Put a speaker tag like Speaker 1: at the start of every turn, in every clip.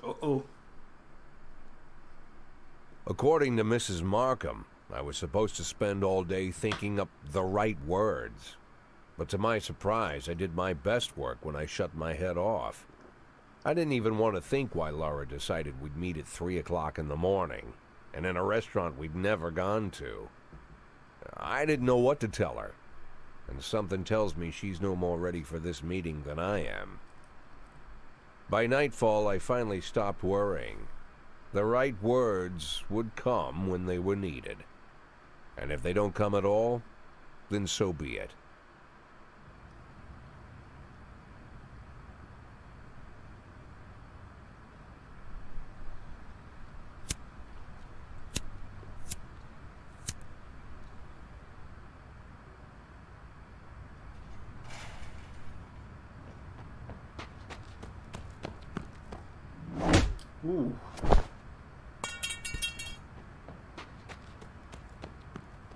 Speaker 1: Uh-oh.
Speaker 2: According to Mrs. Markham, I was supposed to spend all day thinking up the right words. But to my surprise, I did my best work when I shut my head off. I didn't even want to think why Laura decided we'd meet at 3 o'clock in the morning, and in a restaurant we'd never gone to. I didn't know what to tell her, and something tells me she's no more ready for this meeting than I am. By nightfall, I finally stopped worrying. The right words would come when they were needed. And if they don't come at all, then so be it.
Speaker 1: Ooh.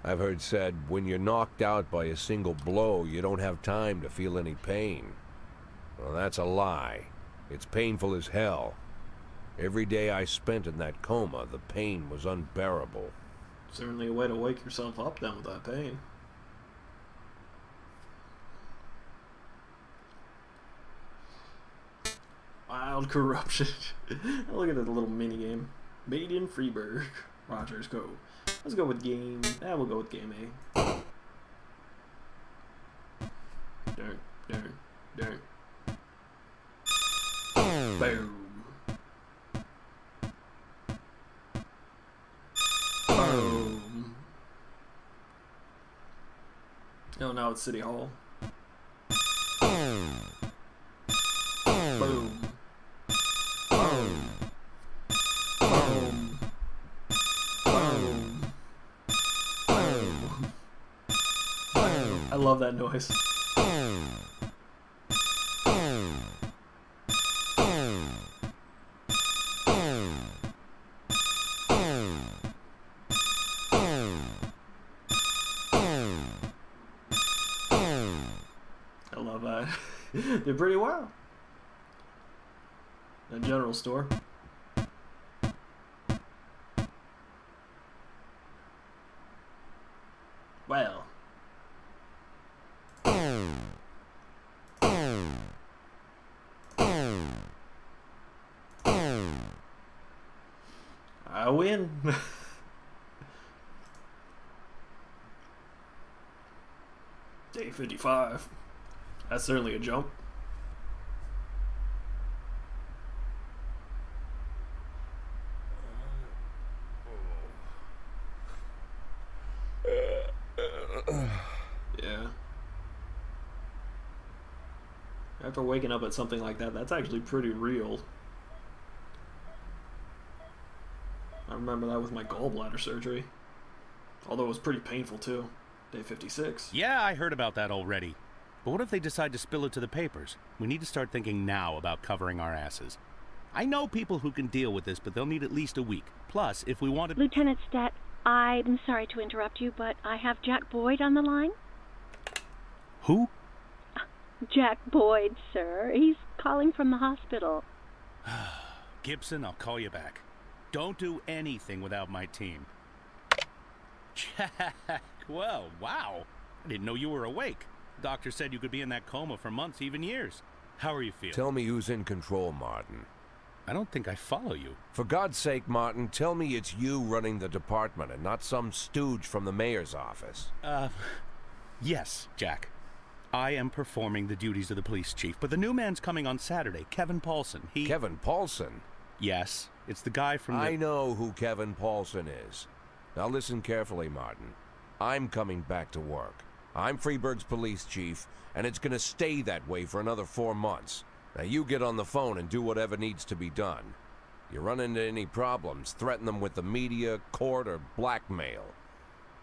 Speaker 2: I've heard said, when you're knocked out by a single blow, you don't have time to feel any pain. Well, that's a lie. It's painful as hell. Every day I spent in that coma, the pain was unbearable.
Speaker 1: Certainly a way to wake yourself up then with that pain. Wild corruption. Look at that little mini game. Made in Freeburg. Rogers, go. Let's go with game. We'll go with game A. Darn, darn, darn. Boom. Boom. Oh, now it's City Hall. Boom. Boom. Boom. Boom. Boom. I love that noise. I love that. Did pretty well. A general store. Well. I win. Day 55. That's certainly a jump. Yeah. After waking up at something like that, that's actually pretty real. I remember that with my gallbladder surgery. Although it was pretty painful too. Day 56.
Speaker 3: Yeah, I heard about that already. But what if they decide to spill it to the papers? We need to start thinking now about covering our asses. I know people who can deal with this, but they'll need at least a week. Plus, if we want to...
Speaker 4: Lieutenant Stat, I'm sorry to interrupt you, but I have Jack Boyd on the line.
Speaker 3: Who?
Speaker 4: Jack Boyd, sir. He's calling from the hospital.
Speaker 3: Gibson, I'll call you back. Don't do anything without my team. Jack, well, wow. I didn't know you were awake. The doctor said you could be in that coma for months, even years. How are you feeling?
Speaker 2: Tell me who's in control, Martin.
Speaker 3: I don't think I follow you.
Speaker 2: For God's sake, Martin, tell me it's you running the department and not some stooge from the mayor's office.
Speaker 3: Yes, Jack. I am performing the duties of the police chief, but the new man's coming on Saturday, Kevin Paulson.
Speaker 2: Kevin Paulson?
Speaker 3: Yes, it's the guy from the...
Speaker 2: I know who Kevin Paulson is. Now listen carefully, Martin. I'm coming back to work. I'm Freeburg's police chief, and it's gonna stay that way for another 4 months. Now you get on the phone and do whatever needs to be done. You run into any problems, threaten them with the media, court, or blackmail.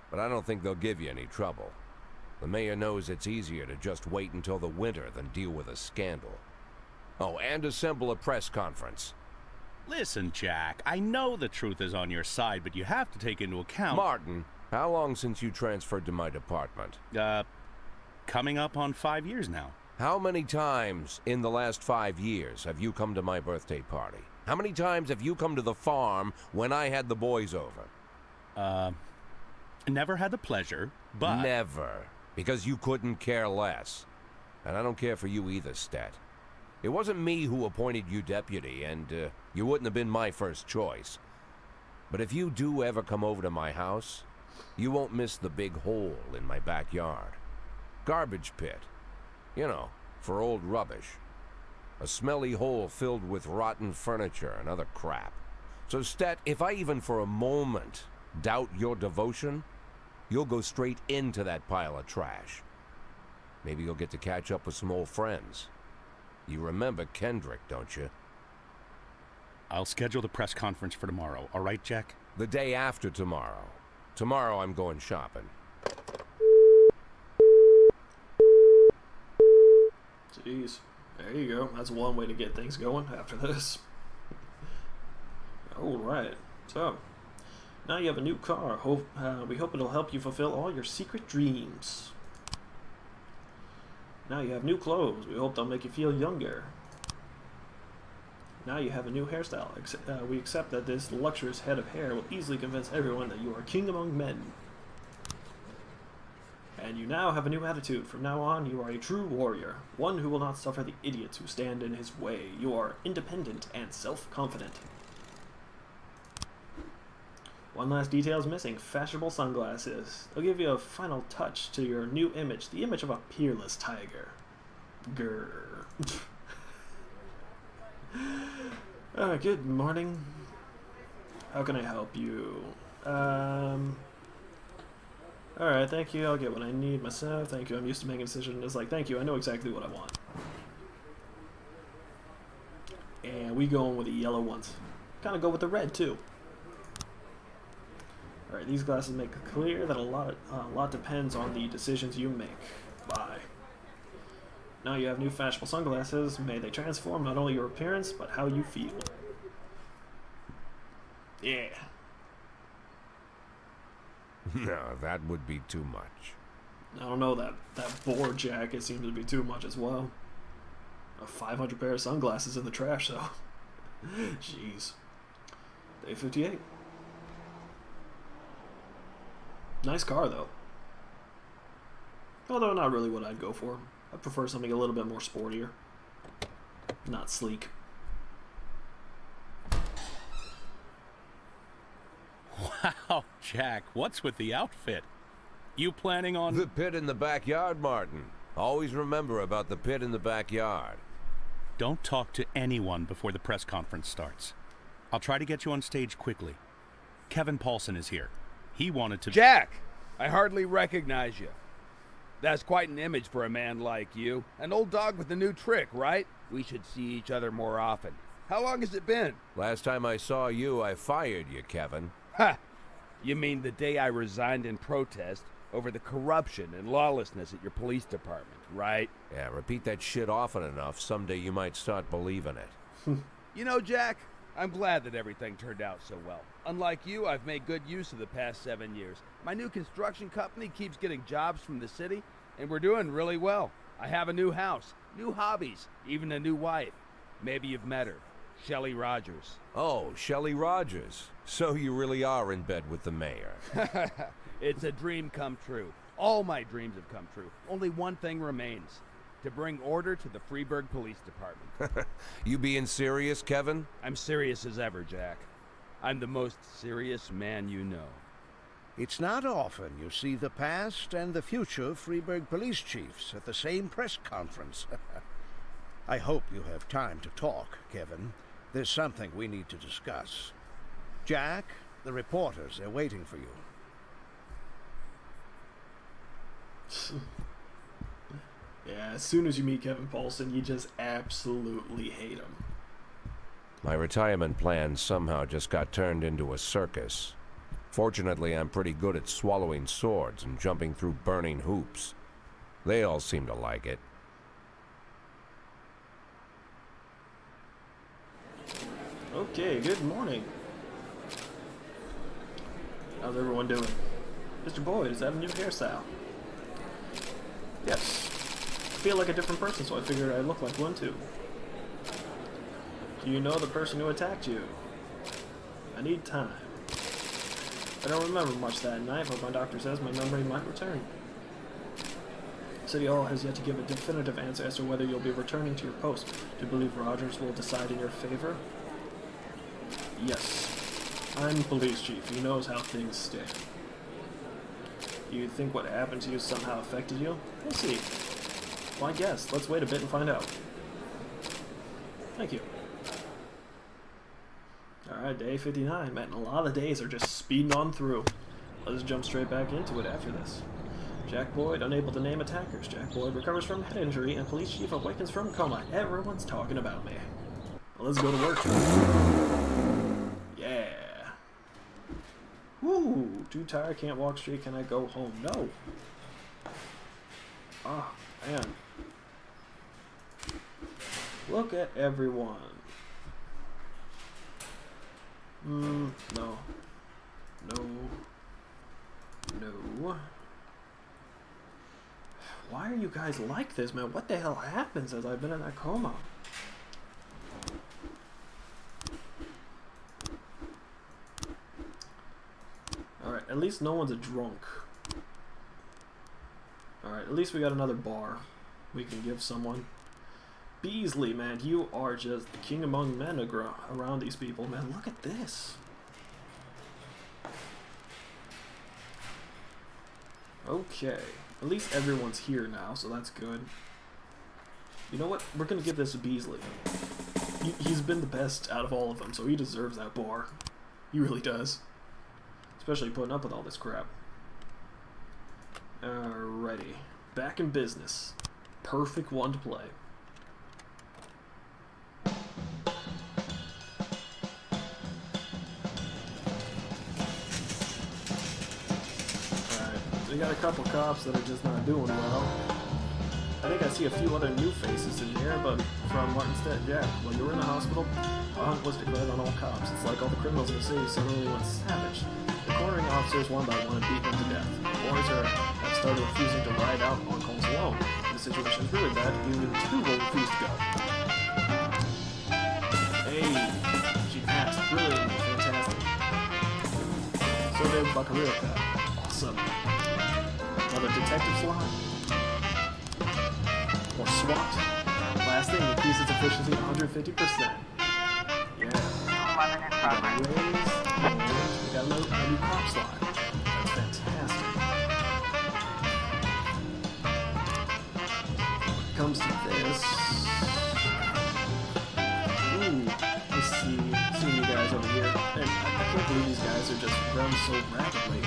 Speaker 2: But I don't think they'll give you any trouble. The mayor knows it's easier to just wait until the winter than deal with a scandal. Oh, and assemble a press conference.
Speaker 3: Listen, Jack, I know the truth is on your side, but you have to take into account...
Speaker 2: Martin, how long since you transferred to my department?
Speaker 3: Coming up on 5 years now.
Speaker 2: How many times in the last 5 years have you come to my birthday party? How many times have you come to the farm when I had the boys over?
Speaker 3: Never had the pleasure, but...
Speaker 2: Never. Because you couldn't care less. And I don't care for you either, Stet. It wasn't me who appointed you deputy, and you wouldn't have been my first choice. But if you do ever come over to my house, you won't miss the big hole in my backyard. Garbage pit. You know, for old rubbish. A smelly hole filled with rotten furniture and other crap. So, Stet, if I even for a moment doubt your devotion, you'll go straight into that pile of trash. Maybe you'll get to catch up with some old friends. You remember Kendrick, don't you?
Speaker 3: I'll schedule the press conference for tomorrow, all right, Jack?
Speaker 2: The day after tomorrow. Tomorrow I'm going shopping.
Speaker 1: Jeez. There you go. That's one way to get things going after this. Alright. So, now you have a new car. We hope it'll help you fulfill all your secret dreams. Now you have new clothes. We hope they'll make you feel younger. Now you have a new hairstyle. We accept that this luxurious head of hair will easily convince everyone that you are king among men. And you now have a new attitude. From now on, you are a true warrior. One who will not suffer the idiots who stand in his way. You are independent and self-confident. One last detail is missing. Fashionable sunglasses. They'll give you a final touch to your new image. The image of a peerless tiger. Grrr. Good morning. How can I help you? Alright, thank you. I'll get what I need myself. Thank you. I'm used to making decisions. It's like, thank you. I know exactly what I want. And we going with the yellow ones. Kind of go with the red, too. Alright, these glasses make it clear that a lot depends on the decisions you make. Bye. Now you have new fashionable sunglasses. May they transform not only your appearance, but how you feel. Yeah.
Speaker 2: No, that would be too much.
Speaker 1: I don't know, that board jacket seems to be too much as well. A 500 pair of sunglasses in the trash, though. Jeez. Day 58. Nice car, though. Although not really what I'd go for. I prefer something a little bit more sportier. Not sleek.
Speaker 3: Wow, Jack, what's with the outfit? You planning on...
Speaker 2: The pit in the backyard, Martin. Always remember about the pit in the backyard.
Speaker 3: Don't talk to anyone before the press conference starts. I'll try to get you on stage quickly. Kevin Paulson is here. He wanted to...
Speaker 5: Jack! I hardly recognize you. That's quite an image for a man like you. An old dog with a new trick, right? We should see each other more often. How long has it been?
Speaker 2: Last time I saw you, I fired you, Kevin.
Speaker 5: Ha! You mean the day I resigned in protest over the corruption and lawlessness at your police department, right?
Speaker 2: Yeah, repeat that shit often enough, someday you might start believing it.
Speaker 5: You know, Jack, I'm glad that everything turned out so well. Unlike you, I've made good use of the past 7 years. My new construction company keeps getting jobs from the city, and we're doing really well. I have a new house, new hobbies, even a new wife. Maybe you've met her. Shelley Rogers.
Speaker 2: Oh, Shelley Rogers. So you really are in bed with the mayor.
Speaker 5: It's a dream come true. All my dreams have come true. Only one thing remains. To bring order to the Freeburg Police Department.
Speaker 2: You being serious, Kevin?
Speaker 5: I'm serious as ever, Jack. I'm the most serious man you know.
Speaker 6: It's not often you see the past and the future Freeburg police chiefs at the same press conference. I hope you have time to talk, Kevin. There's something we need to discuss. Jack, the reporters are waiting for you.
Speaker 1: Yeah, as soon as you meet Kevin Paulson, you just absolutely hate him.
Speaker 2: My retirement plan somehow just got turned into a circus. Fortunately, I'm pretty good at swallowing swords and jumping through burning hoops. They all seem to like it.
Speaker 1: Okay, good morning. How's everyone doing? Mr. Boyd, is that a new hairstyle? Yes. feel like a different person, so I figured I'd look like one too. Do you know the person who attacked you? I need time. I don't remember much that night, but my doctor says my memory might return. City Hall has yet to give a definitive answer as to whether you'll be returning to your post. Do you believe Rogers will decide in your favor? Yes. I'm police chief. He knows how things stand. You think what happened to you somehow affected you? We'll see. Well, I guess. Let's wait a bit and find out. Thank you. Alright, day 59. Man, a lot of the days are just speeding on through. Let's jump straight back into it after this. Jack Boyd, unable to name attackers. Jack Boyd recovers from head injury and police chief awakens from coma. Everyone's talking about me. Well, let's go to work. Yeah. Woo! Too tired, can't walk straight. Can I go home? No. Ah, man. Look at everyone. No. No. No. Why are you guys like this, man? What the hell happened since I've been in that coma? Alright, at least no one's a drunk. Alright, at least we got another bar we can give someone. Beasley, man, you are just the king among men around these people, man. Look at this. Okay. At least everyone's here now, so that's good. You know what? We're gonna give this to Beasley. He's been the best out of all of them, so he deserves that bar. He really does. Especially putting up with all this crap. Alrighty. Back in business. Perfect one to play. We got a couple cops that are just not doing well. I think I see a few other new faces in here, but from Martinstead, Jack, while you were in the hospital, a hunt was declared on all cops. It's like all the criminals in the city suddenly went savage. The cornering officers one by one beat them to death. The boys have started refusing to ride out on calls alone. The situation is really bad, even two will refuse to go. Hey, she passed. Brilliant, fantastic. So did Buckaroo Cop. Awesome. Another detective slot. Or SWAT. Last thing, increases efficiency 150%. Yeah. We got a new cop slot. That's fantastic. When it comes to this. Ooh. Let's see. Seeing you guys over here. And I can't believe these guys are just run so rapidly.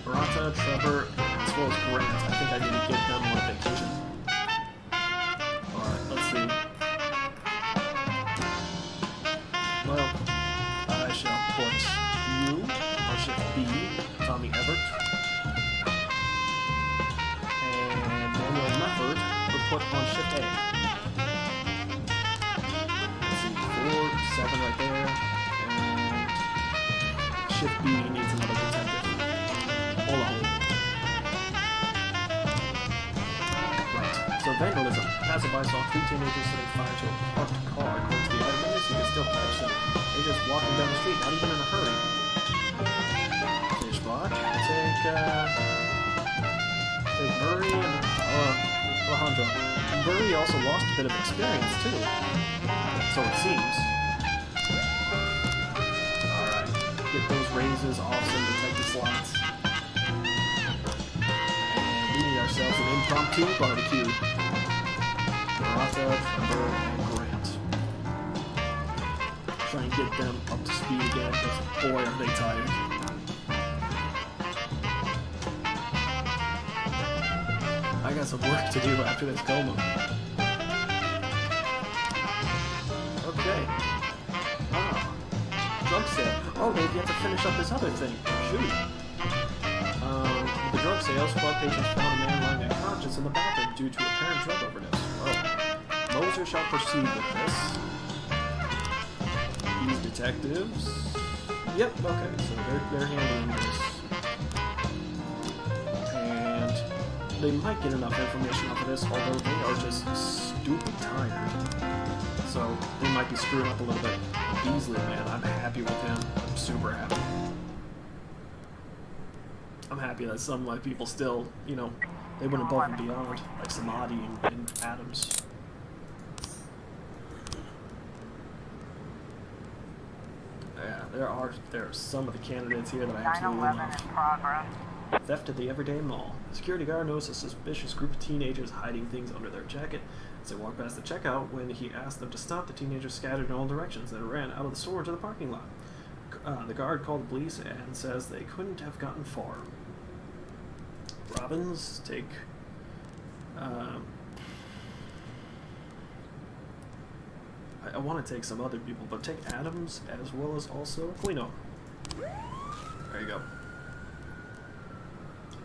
Speaker 1: Barata, Trevor, as well as Grant. I think I need to get them on vacation. Alright, let's see. Well, I shall put you on shift B, Tommy Everett. And Daniel Lefford will put on shift A. Let's see, 4, 7 right there. And shift B needs another detective. Right. So vandalism. Passerby saw 3 teenagers setting fire to a parked car. According to the eyewitness, you can still catch them. They're just walking down the street, not even in a hurry. Fishbot. Take Murray and Alejandro. Murray also lost a bit of experience too. So it seems. Alright. Get those raises off some detective slots. Ourselves an impromptu barbecue. Martha, Trevor, and Grant. Try and get them up to speed again, because boy are they tired. I got some work to do after this coma. Okay. Ah. Drug sale. Oh, they've yet to finish up this other thing. Shoot. The drug sales, 12 patients found a man lying unconscious in the bathroom due to apparent drug overdose. Well, Moser shall proceed with this. These detectives. Yep, okay, so they're handling this. they might get enough information off of this, although they are just stupid tired. So they might be screwing up a little bit. Beasley, man, I'm happy with him. I'm super happy. I'm happy that some of my people still, you know, they went above and beyond, like Samadhi and Adams. Yeah, there are some of the candidates here that I absolutely love. Theft at the Everyday Mall. A security guard noticed a suspicious group of teenagers hiding things under their jacket. As they walked past the checkout, when he asked them to stop, the teenagers scattered in all directions and ran out of the store to the parking lot. The guard called the police and says they couldn't have gotten far. Robbins, take... I want to take some other people, but take Adams as well as also Aquino. There you go.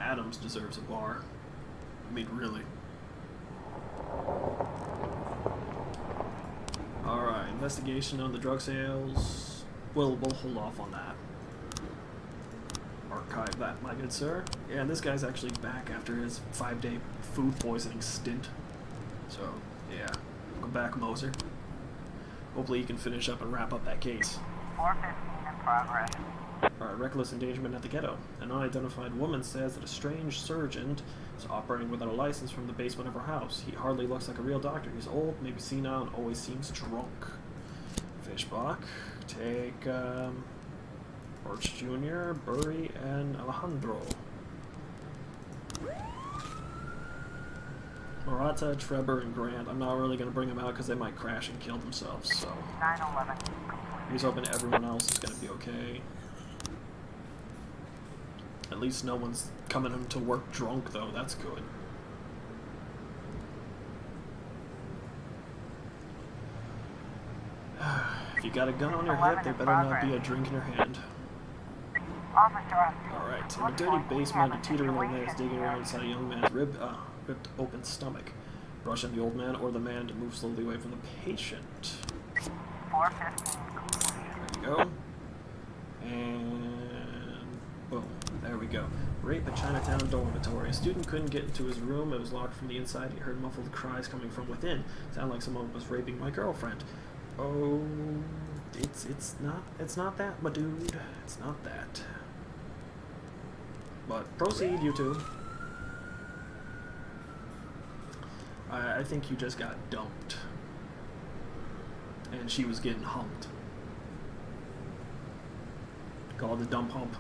Speaker 1: Adams deserves a bar. I mean, really. Alright, investigation on the drug sales. We'll hold off on that. Archive that, my good sir. Yeah, and this guy's actually back after his 5-day food poisoning stint. So, yeah. Welcome back, Moser. Hopefully he can finish up and wrap up that case.
Speaker 7: 415 in progress.
Speaker 1: Alright, reckless endangerment at the ghetto. An unidentified woman says that a strange surgeon is operating without a license from the basement of her house. He hardly looks like a real doctor. He's old, maybe senile, and always seems drunk. Fishbach. Take, Birch Jr., Burry, and Alejandro. Morata, Treber, and Grant. I'm not really going to bring them out because they might crash and kill themselves, so...
Speaker 7: 911.
Speaker 1: He's hoping everyone else is going to be okay. At least no one's coming in to work drunk, though. That's good. If you got a gun on your hip, there better not be a drink in your hand.
Speaker 7: Officer.
Speaker 1: Alright, in a dirty basement, a teetering old man is digging around inside a young man's ripped open stomach. Rushing the old man or the man to move slowly away from the patient.
Speaker 7: 415.
Speaker 1: There you go. And boom. There we go. Rape at Chinatown dormitory. A student couldn't get into his room. It was locked from the inside. He heard muffled cries coming from within. Sounded like someone was raping my girlfriend. Oh, it's not that, my dude. It's not that. But proceed, you two. I think you just got dumped. And she was getting humped. Called the dump hump.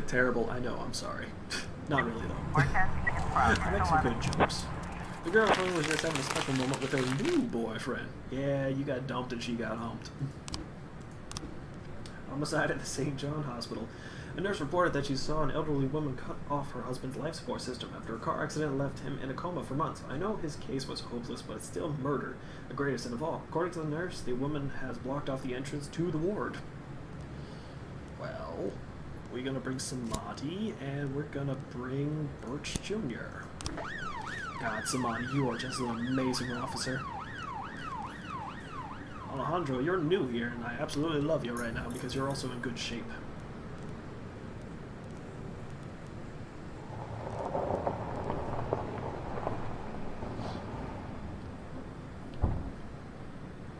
Speaker 1: Terrible, I know, I'm sorry. Not really, though.
Speaker 7: 410 in progress.
Speaker 1: I make some good jokes. The girlfriend was just having a special moment with her new boyfriend. Yeah, you got dumped and she got humped. Homicide at the St. John Hospital. A nurse reported that she saw an elderly woman cut off her husband's life support system after a car accident left him in a coma for months. I know his case was hopeless, but it's still murder, the greatest sin of all. According to the nurse, the woman has blocked off the entrance to the ward. Well, we're gonna bring Samadhi, and we're gonna bring Birch Jr. God, Samadhi, you are just an amazing officer. Alejandro, you're new here, and I absolutely love you right now because you're also in good shape.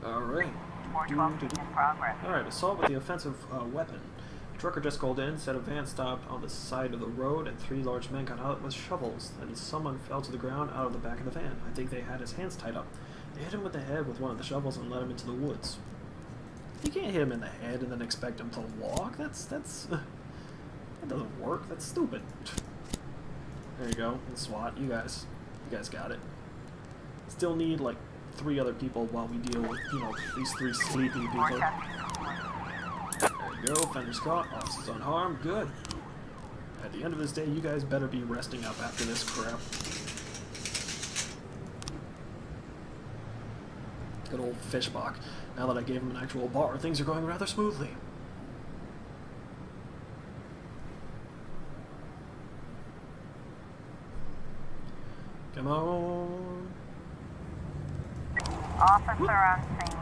Speaker 1: Alright.
Speaker 7: 412 in progress.
Speaker 1: Alright, assault with the offensive weapon. The trucker just called in, said a van stopped on the side of the road, and 3 large men got out with shovels. Then someone fell to the ground out of the back of the van. I think they had his hands tied up. They hit him with the head with one of the shovels and led him into the woods. You can't hit him in the head and then expect him to walk. That doesn't work. That's stupid. There you go. And SWAT, you guys got it. Still need like 3 other people while we deal with, you know, these 3 sleepy people.
Speaker 7: 410.
Speaker 1: There you go. Fender's caught. Officers unharmed. Good. At the end of this day, you guys better be resting up after this crap. Good old Fishbach. Now that I gave him an actual bar, things are going rather smoothly. Come on.
Speaker 7: Officer on scene.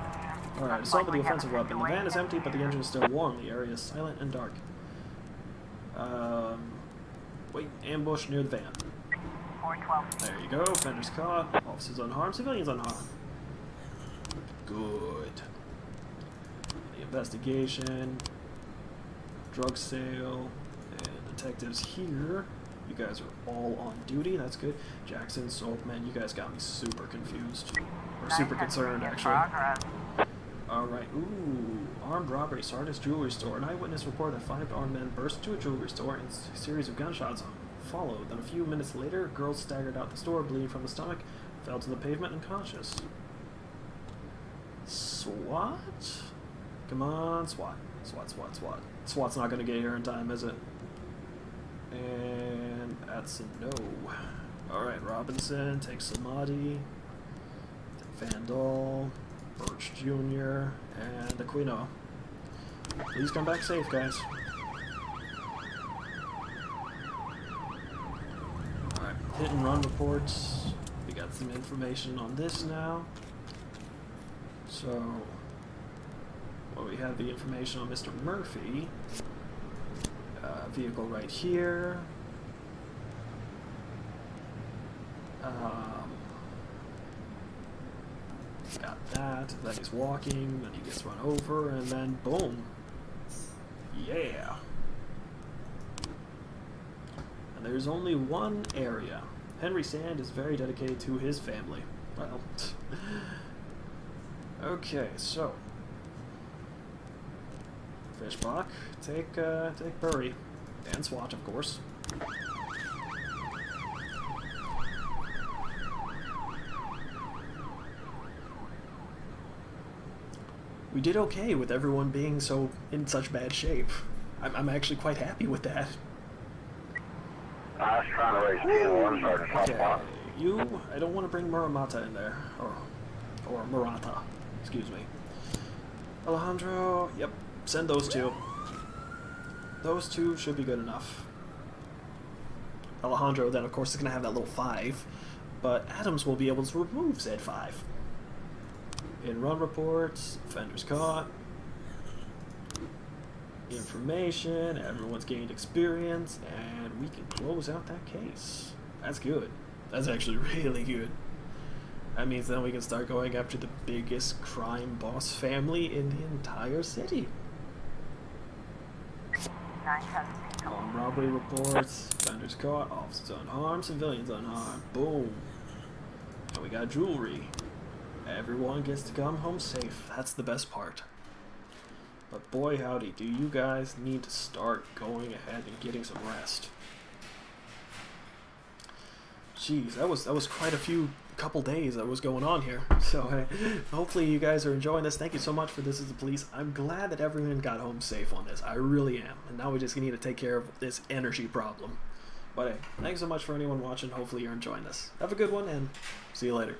Speaker 1: Alright, assault with the offensive weapon. The van is empty, but the engine is still warm. The area is silent and dark. Wait, ambush near the van.
Speaker 7: 412.
Speaker 1: There you go. Offenders caught. Officers unharmed. Civilians unharmed. Good. The investigation. Drug sale. And detectives here. You guys are all on duty. That's good. Jackson, Soap, man, you guys got me super confused. Or super concerned, actually.
Speaker 7: Progress.
Speaker 1: Alright, ooh, armed robbery, Sardis Jewelry Store. An eyewitness reported that 5 armed men burst into a jewelry store and a series of gunshots followed. Then a few minutes later, a girl staggered out the store, bleeding from the stomach, fell to the pavement unconscious. SWAT? Come on, SWAT. SWAT. SWAT's not gonna get here in time, is it? And that's a no. Alright, Robinson, take Samadhi, take Vandal, Birch Jr., and Aquino. Please come back safe, guys. Alright, hit and run reports. We got some information on this now. So, well, we have the information on Mr. Murphy. Vehicle right here. Got that. Then he's walking, then he gets run over, and then boom. Yeah. And there's only one area. Henry Sand is very dedicated to his family. Well, okay, so Fishbach, take Burry. And SWAT, of course. We did okay with everyone being so in such bad shape. I'm actually quite happy with that.
Speaker 8: I was trying to raise 10-1, Sergeant
Speaker 1: Okay,
Speaker 8: Hoplock.
Speaker 1: you, I don't want to bring Muramata in there. Or Murata, excuse me. Alejandro, yep, send those two. Those two should be good enough. Alejandro, then, of course, is going to have that little 5, but Adams will be able to remove said 5. In run reports, offenders caught, information, everyone's gained experience, and we can close out that case. That's good. That's actually really good. That means then we can start going after the biggest crime boss family in the entire city.
Speaker 7: 910.
Speaker 1: Armed robbery reports, offenders caught, officers unharmed, civilians unharmed. Boom. And we got jewelry. Everyone gets to come home safe. That's the best part. But boy howdy, do you guys need to start going ahead and getting some rest. Jeez, that was quite a couple days that was going on here. So hopefully you guys are enjoying this. Thank you so much for This Is the Police. I'm glad that everyone got home safe on this. I really am. And now we just need to take care of this energy problem. But hey, thanks so much for anyone watching. Hopefully you're enjoying this. Have a good one and see you later.